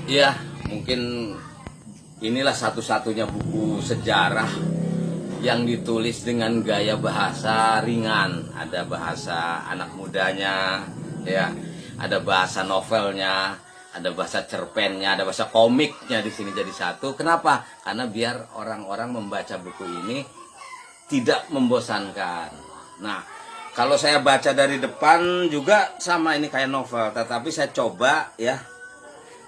Iya, mungkin inilah satu-satunya buku sejarah yang ditulis dengan gaya bahasa ringan. Ada bahasa anak mudanya, ya, ada bahasa novelnya, ada bahasa cerpennya, ada bahasa komiknya di sini jadi satu. Kenapa? Karena biar orang-orang membaca buku ini tidak membosankan. Nah, kalau saya baca dari depan juga sama, ini kayak novel, tetapi saya coba ya.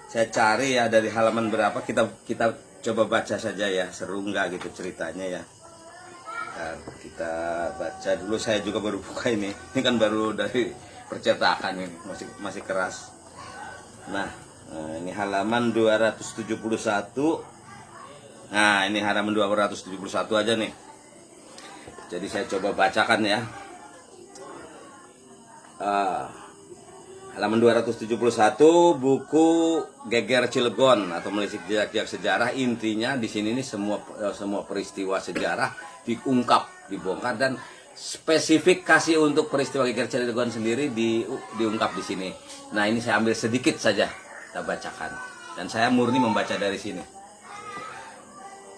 Saya cari ya dari halaman berapa, kita coba baca saja ya, seru nggak gitu ceritanya ya. Nah, kita baca dulu, saya juga baru buka ini kan baru dari percetakan, ini masih keras. Nah, ini halaman 271. Nah, ini halaman 271 aja nih. Jadi saya coba bacakan ya. Halaman 271, buku Geger Cilegon atau Menelisik Jejak Sejarah. Intinya di sini nih semua peristiwa sejarah diungkap, dibongkar, dan spesifikasi untuk peristiwa Geger Cilegon sendiri diungkap di sini. Nah, ini saya ambil sedikit saja kita bacakan, dan saya murni membaca dari sini.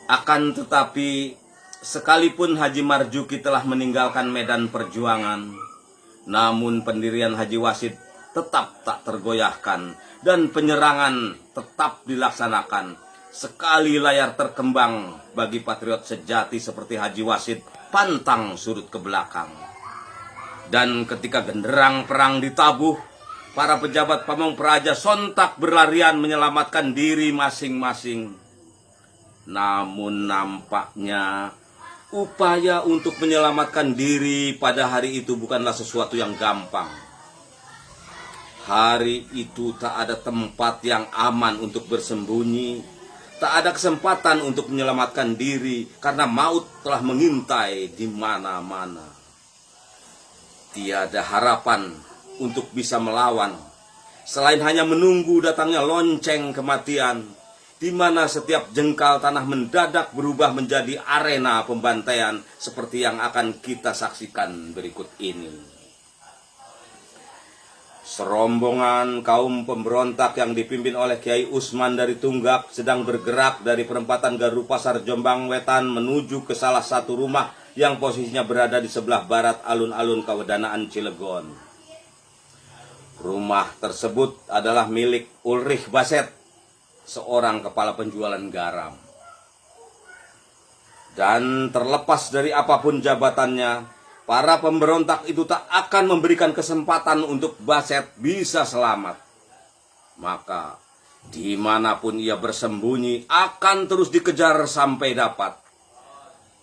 Akan tetapi, sekalipun Haji Marjuki telah meninggalkan medan perjuangan, namun pendirian Haji Wasid tetap tak tergoyahkan dan penyerangan tetap dilaksanakan. Sekali layar terkembang bagi patriot sejati seperti Haji Wasid pantang surut ke belakang. Dan ketika genderang perang ditabuh, para pejabat pamong praja sontak berlarian menyelamatkan diri masing-masing. Namun nampaknya upaya untuk menyelamatkan diri pada hari itu bukanlah sesuatu yang gampang. Hari itu tak ada tempat yang aman untuk bersembunyi, tak ada kesempatan untuk menyelamatkan diri karena maut telah mengintai di mana-mana. Tiada harapan untuk bisa melawan selain hanya menunggu datangnya lonceng kematian, di mana setiap jengkal tanah mendadak berubah menjadi arena pembantaian seperti yang akan kita saksikan berikut ini. Serombongan kaum pemberontak yang dipimpin oleh Kiai Usman dari Tunggak sedang bergerak dari perempatan Garu Pasar Jombang Wetan menuju ke salah satu rumah yang posisinya berada di sebelah barat alun-alun Kawedanaan Cilegon. Rumah tersebut adalah milik Ulrich Baset, seorang kepala penjualan garam. Dan terlepas dari apapun jabatannya, para pemberontak itu tak akan memberikan kesempatan untuk Baset bisa selamat. Maka, dimanapun ia bersembunyi akan terus dikejar sampai dapat.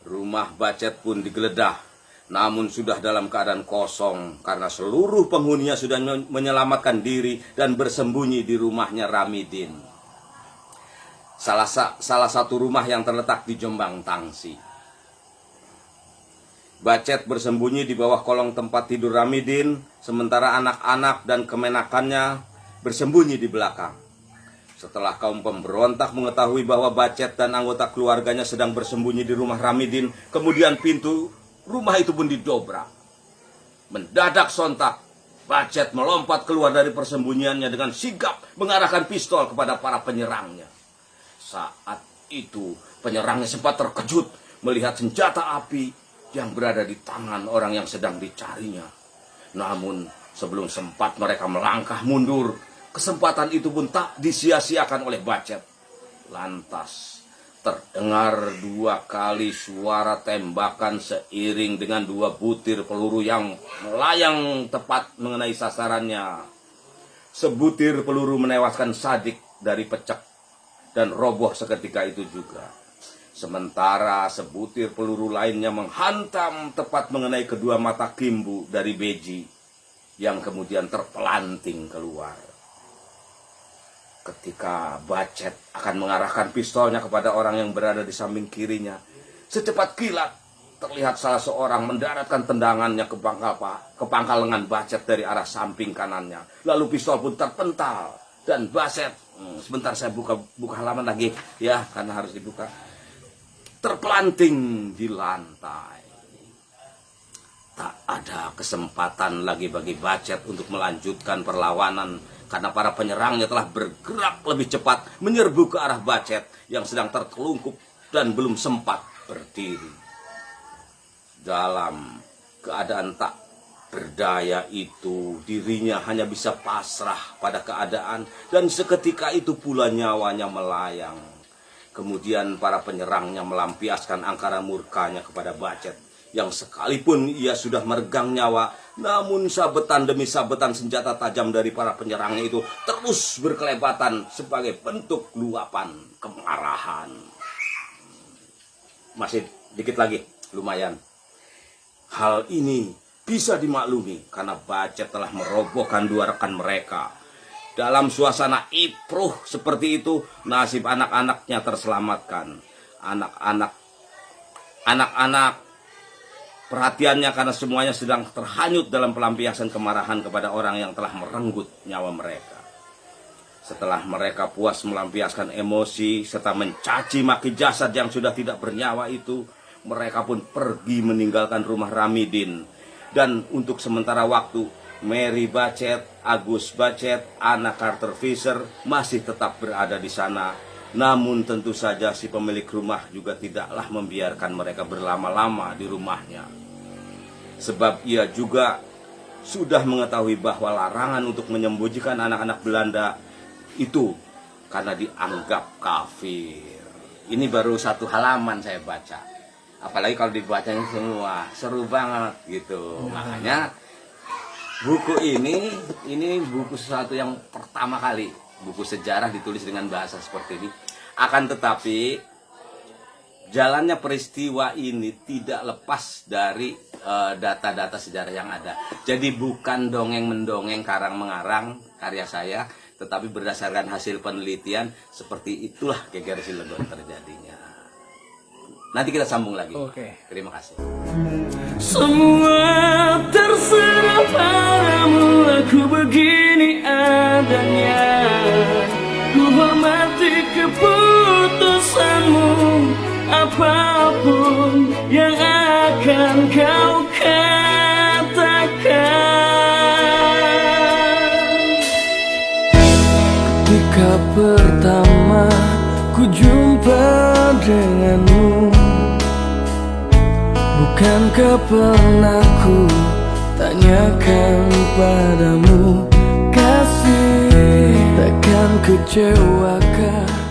Rumah Baset pun digeledah, namun sudah dalam keadaan kosong karena seluruh penghuninya sudah menyelamatkan diri dan bersembunyi di rumahnya Ramidin. Salah satu rumah yang terletak di Jombang Tangsi. Bacet bersembunyi di bawah kolong tempat tidur Ramidin, sementara anak-anak dan kemenakannya bersembunyi di belakang. Setelah kaum pemberontak mengetahui bahwa Bacet dan anggota keluarganya sedang bersembunyi di rumah Ramidin, kemudian pintu rumah itu pun didobrak. Mendadak sontak, Bacet melompat keluar dari persembunyiannya dengan sigap mengarahkan pistol kepada para penyerangnya. Saat itu, penyerangnya sempat terkejut melihat senjata api yang berada di tangan orang yang sedang dicarinya. Namun sebelum sempat mereka melangkah mundur, kesempatan itu pun tak disia-siakan oleh Bacet. Lantas terdengar 2 kali suara tembakan seiring dengan 2 butir peluru yang melayang tepat mengenai sasarannya. Sebutir peluru menewaskan Sadik dari Pecek dan roboh seketika itu juga. Sementara sebutir peluru lainnya menghantam tepat mengenai kedua mata Kimbu dari Beji yang kemudian terpelanting keluar. Ketika Bacet akan mengarahkan pistolnya kepada orang yang berada di samping kirinya, secepat kilat terlihat salah seorang mendaratkan tendangannya ke pangkal lengan Bacet dari arah samping kanannya. Lalu pistol pun terpental dan Bacet, sebentar saya buka halaman lagi ya karena harus dibuka, terpelanting di lantai. Tak ada kesempatan lagi bagi Bacet untuk melanjutkan perlawanan karena para penyerangnya telah bergerak lebih cepat menyerbu ke arah Bacet yang sedang tertelungkup dan belum sempat berdiri. Dalam keadaan tak berdaya itu, dirinya hanya bisa pasrah pada keadaan dan seketika itu pula nyawanya melayang. Kemudian para penyerangnya melampiaskan angkara murkanya kepada Bacet yang sekalipun ia sudah meregang nyawa, namun sabetan demi sabetan senjata tajam dari para penyerangnya itu terus berkelebatan sebagai bentuk luapan kemarahan. Masih dikit lagi, lumayan. Hal ini bisa dimaklumi karena Bacet telah merobohkan dua rekan mereka. Dalam suasana ipruh seperti itu, nasib anak-anaknya terselamatkan. Anak-anak perhatiannya karena semuanya sedang terhanyut dalam pelampiasan kemarahan kepada orang yang telah merenggut nyawa mereka. Setelah mereka puas melampiaskan emosi serta mencaci maki jasad yang sudah tidak bernyawa itu, mereka pun pergi meninggalkan rumah Ramidin. Dan untuk sementara waktu, Mary Bacet, Agus Bacet, anak Carter Fisher masih tetap berada di sana. Namun tentu saja si pemilik rumah juga tidaklah membiarkan mereka berlama-lama di rumahnya. Sebab ia juga sudah mengetahui bahwa larangan untuk menyembunyikan anak-anak Belanda itu karena dianggap kafir. Ini baru satu halaman saya baca. Apalagi kalau dibacanya semua, seru banget gitu. Makanya buku ini buku sesuatu yang pertama kali, buku sejarah ditulis dengan bahasa seperti ini. Akan tetapi jalannya peristiwa ini tidak lepas dari data-data sejarah yang ada. Jadi bukan dongeng-mendongeng, karang-mengarang karya saya, tetapi berdasarkan hasil penelitian seperti itulah Geger Cilegon terjadinya. Nanti kita sambung lagi. Oke. Terima kasih. Semua terserah padamu, aku begini adanya. Ku hormati keputusanmu, apapun yang akan kau katakan. Ketika pertama ku jumpa denganmu, bukankah pernah ku tanyakan padamu, kasih takkan kecewakan.